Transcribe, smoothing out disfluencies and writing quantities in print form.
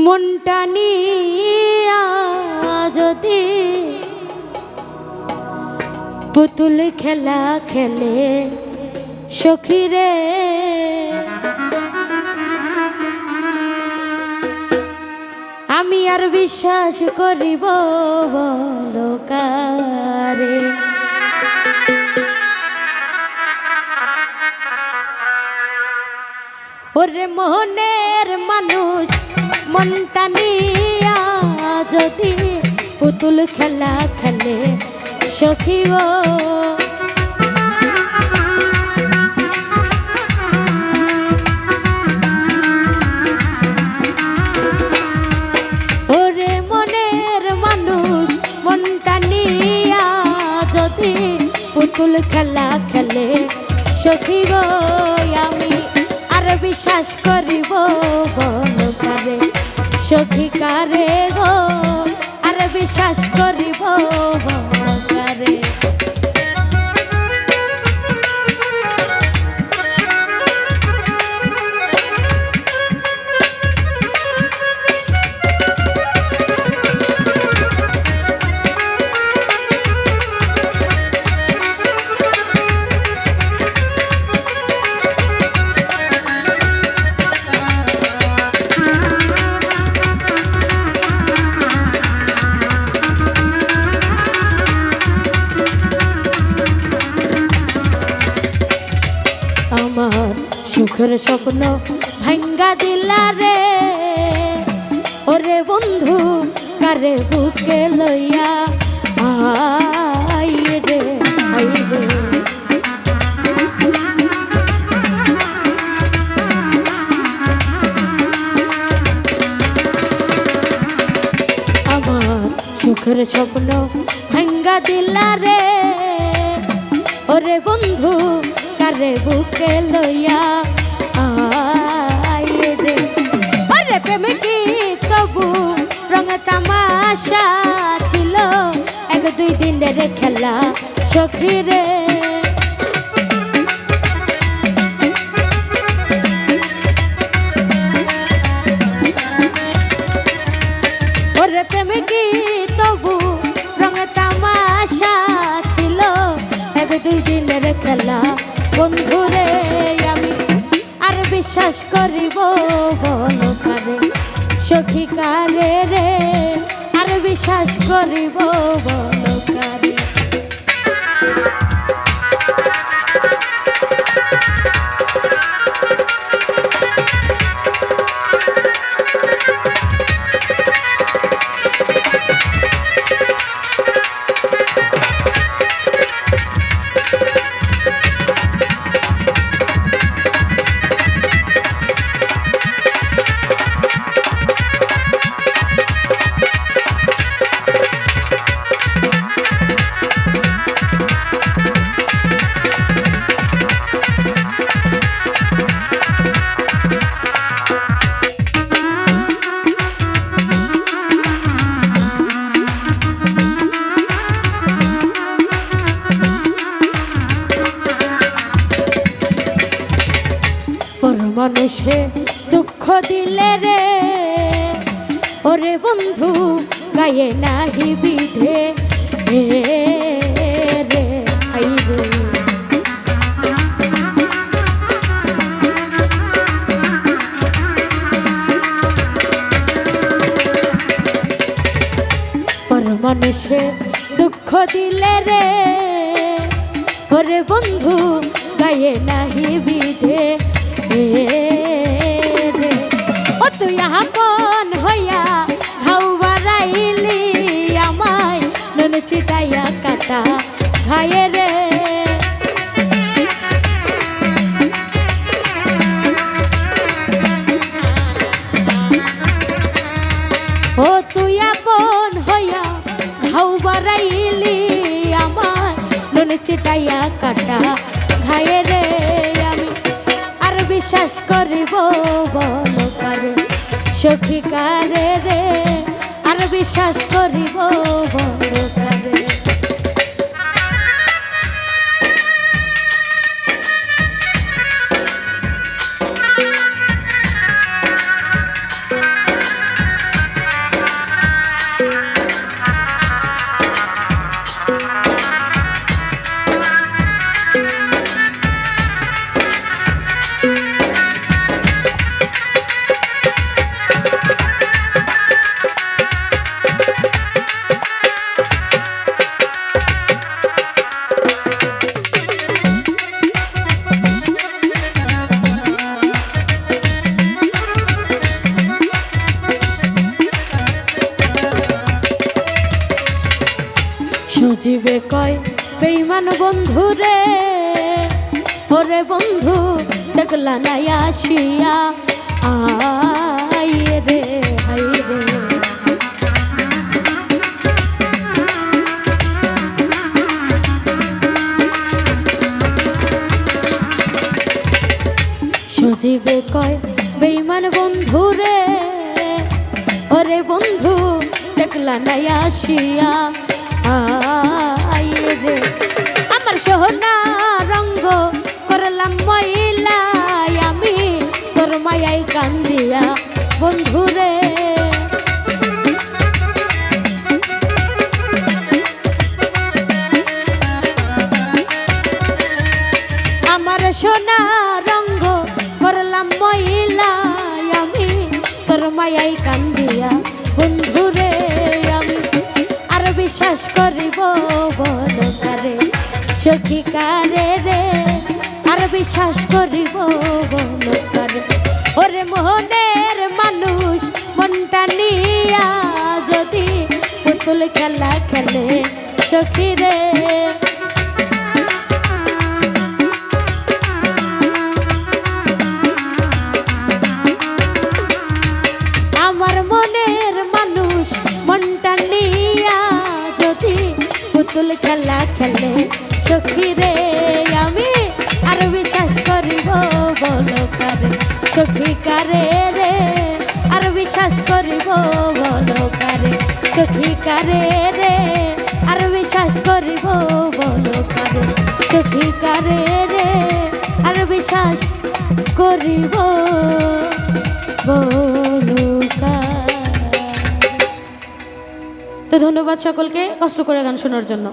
মনটা নিয়া যদি পুতুল খেলা খেলে সখীরে, আমি আর বিশ্বাস করিব বলো কারে। ওরে মনের মানুষ মনটা নিয়া যদি পুতুল খেলা খেলে সখী গো, ওরে মনের মানুষ মনটা নিয়া যদি পুতুল খেলা খেলে সখী গো, আমি আর বিশ্বাস করিব বলো কারে সখী কারে গো, আর বিশ্বাস করিব বলো কারে। আমার সুখের স্বপ্ন ভাঙ্গা দিলা রে, ওরে বন্ধু কারে বুকে লইয়া আই রে আই রে। আমার সুখের স্বপ্ন ভাঙ্গা দিলা রে, ওরে বন্ধু কারে বুকে লইয়া আই রে। ওরে প্রেম কি তবু রঙ তামাশা ছিল, এক দুই দিনের খেলা সখী রে। ওরে প্রেম কি তবু রঙ তামাশা ছিল, এক দুই দিনের খেলা বন্ধুরে, আমি আর বিশ্বাস করিব বলো কারে সখী কারে রে, আর বিশ্বাস করিব বলো কারে। মানুষে দুঃখ দিলে রে, ওরে বন্ধু গায়ে নাহি বিধে রে আই রে। পর মানুষে দুঃখ দিলে রে, ওরে বন্ধু গায়ে নাহি বিধে রে। ও তুই আপন হইয়া ঘাউ বাড়াইলি আমায়, নুন ছিটাইয়া কাটা ঘায়ে রে। ও তুই আপন হইয়া ঘাউ বাড়াইলি আমায়, নুন ছিটাইয়া কাটা ঘায়ে রে। আমি আর বিশ্বাস করিব বলো কারে সখী কারে রে, আর বিশ্বাস করিব বলো কারে। সজীবে কয় বেঈমান বন্ধু রে, ওরে বন্ধু দেখলা নাই আসিয়া, আই রে হাই রে। সজীবে কয় বেঈমান বন্ধু রে, ওরে বন্ধু দেখলা নাই আসিয়া, আই রে। আমার সোহনা রঙ্গ করলাম ময়লা, আমি তোর মায়াই কান্দিয়া বন্ধু রে। আমার সোনা রঙ্গ করলাম ময়লা, আমি তোর মায়াই কান্দিয়া বন্ধু রে। আমি আর বিশ্বাস করিব বল কারে, সখী কারে রে, আর বিশ্বাস করিব বল কারে। ওরে মোহনের মানুষ মনটা নিয়া যদি পুতুল খেলা খেলে সখী রে। আমার মনের মানুষ মনটা নিয়া যদি পুতুল খেলা খেলে সখী রে। আমি আর বিশ্বাস করিব বল কারে, সখী কারে রে, আর বিশ্বাস করিব বল কারে, সখী কারে রে, আর বিশ্বাস করিব বল কারে, সখী কারে রে, আর বিশ্বাস করিব বল। তো ধন্যবাদ সকলকে কষ্ট করে গান শোনার জন্য।